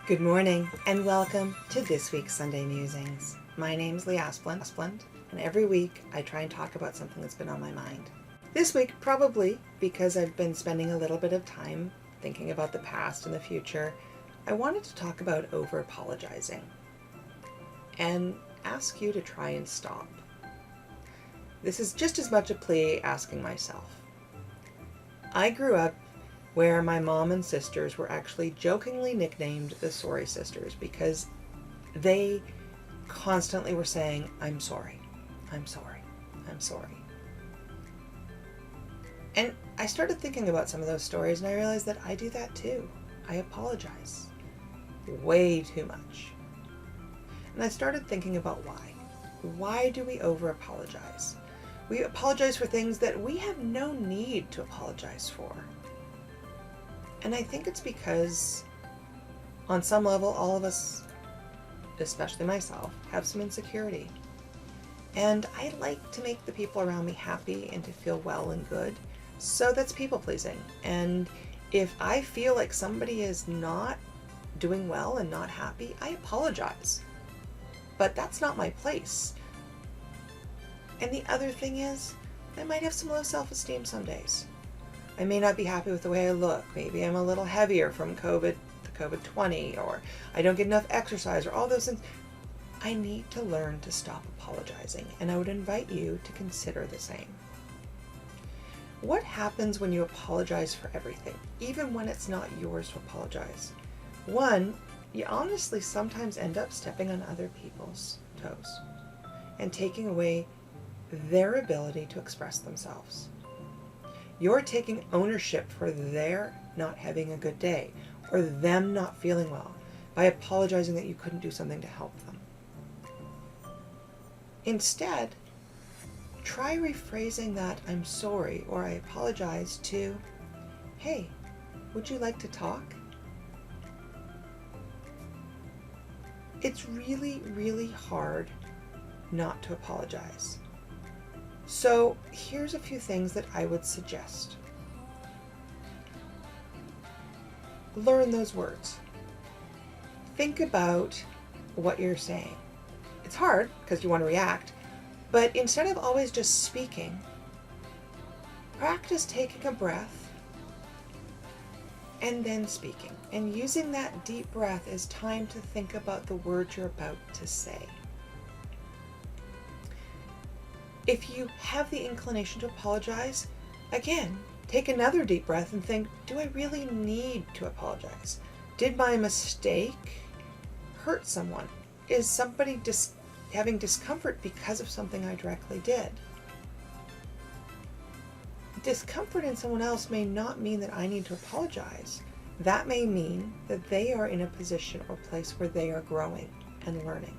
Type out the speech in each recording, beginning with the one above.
Good morning and welcome to this week's Sunday Musings. My name's Lee Asplund, and every week I try and talk about something that's been on my mind. This week, probably because I've been spending a little bit of time thinking about the past and the future, I wanted to talk about over-apologizing and ask you to try and stop. This is just as much a plea asking myself. I grew up where my mom and sisters were actually jokingly nicknamed the Sorry Sisters because they constantly were saying, I'm sorry, I'm sorry, I'm sorry. And I started thinking about some of those stories and I realized that I do that too. I apologize way too much. And I started thinking about why. Why do we over-apologize? We apologize for things that we have no need to apologize for. And I think it's because, on some level, all of us, especially myself, have some insecurity. And I like to make the people around me happy and to feel well and good. So that's people pleasing. And if I feel like somebody is not doing well and not happy, I apologize. But that's not my place. And the other thing is, I might have some low self-esteem some days. I may not be happy with the way I look. Maybe I'm a little heavier from COVID to COVID-20, or I don't get enough exercise, or all those things. I need to learn to stop apologizing, and I would invite you to consider the same. What happens when you apologize for everything, even when it's not yours to apologize? One, you honestly sometimes end up stepping on other people's toes and taking away their ability to express themselves. You're taking ownership for their not having a good day or them not feeling well by apologizing that you couldn't do something to help them. Instead, try rephrasing that I'm sorry or I apologize to, hey, would you like to talk? It's really, really hard not to apologize. So here's a few things that I would suggest. Learn those words. Think about what you're saying. It's hard because you want to react, but instead of always just speaking, practice taking a breath and then speaking, and using that deep breath as time to think about the words you're about to say. If you have the inclination to apologize, again, take another deep breath and think, do I really need to apologize? Did my mistake hurt someone? Is somebody having discomfort because of something I directly did? Discomfort in someone else may not mean that I need to apologize. That may mean that they are in a position or place where they are growing and learning.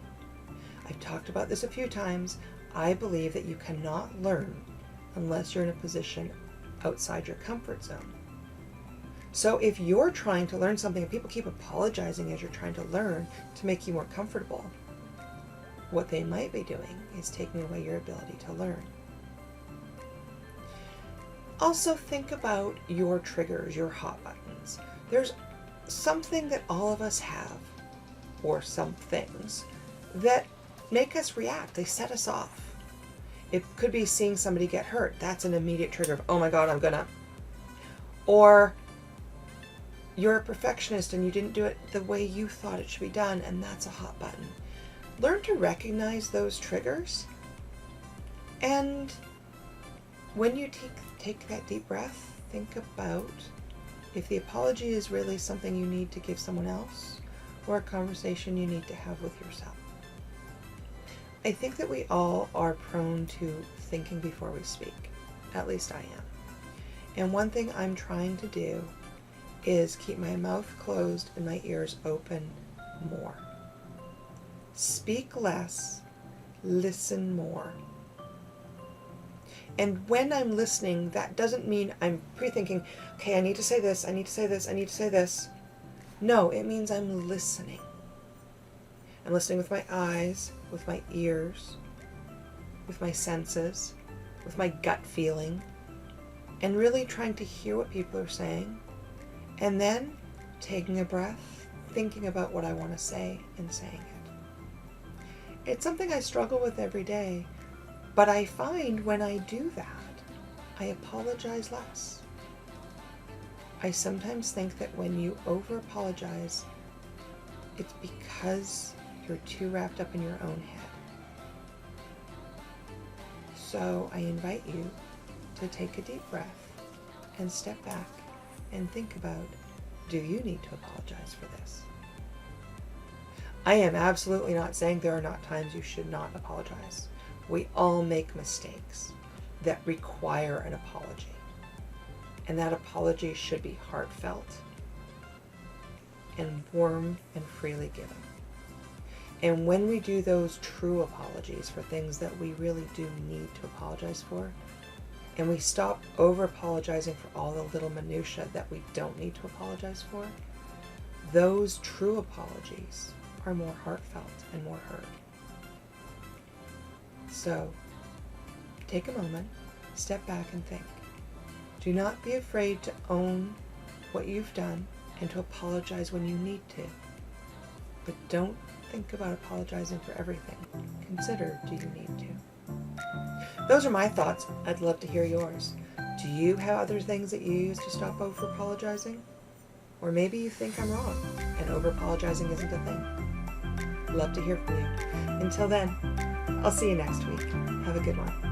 I've talked about this a few times. I believe that you cannot learn unless you're in a position outside your comfort zone. So if you're trying to learn something and people keep apologizing as you're trying to learn to make you more comfortable, what they might be doing is taking away your ability to learn. Also think about your triggers, your hot buttons. There's something that all of us have, or some things, that make us react. They set us off. It could be seeing somebody get hurt. That's an immediate trigger of, oh my God, I'm gonna. Or you're a perfectionist and you didn't do it the way you thought it should be done, and that's a hot button. Learn to recognize those triggers, and when you take that deep breath, think about if the apology is really something you need to give someone else or a conversation you need to have with yourself. I think that we all are prone to thinking before we speak. At least I am. And one thing I'm trying to do is keep my mouth closed and my ears open more. Speak less, listen more. And when I'm listening, that doesn't mean I'm pre-thinking, okay, I need to say this, I need to say this, I need to say this. No, it means I'm listening. I'm listening with my eyes, with my ears, with my senses, with my gut feeling, and really trying to hear what people are saying, and then taking a breath thinking about what I want to say and saying it. It's something I struggle with every day, but I find when I do that, I apologize less. I sometimes think that when you over-apologize, it's because you're too wrapped up in your own head. So I invite you to take a deep breath and step back and think about, do you need to apologize for this? I am absolutely not saying there are not times you should not apologize. We all make mistakes that require an apology. And that apology should be heartfelt and warm and freely given. And when we do those true apologies for things that we really do need to apologize for, and we stop over-apologizing for all the little minutiae that we don't need to apologize for, those true apologies are more heartfelt and more heard. So, take a moment, step back and think. Do not be afraid to own what you've done and to apologize when you need to. But don't think about apologizing for everything. Consider, do you need to? Those are my thoughts. I'd love to hear yours. Do you have other things that you use to stop over-apologizing? Or maybe you think I'm wrong and over-apologizing isn't a thing. Love to hear from you. Until then, I'll see you next week. Have a good one.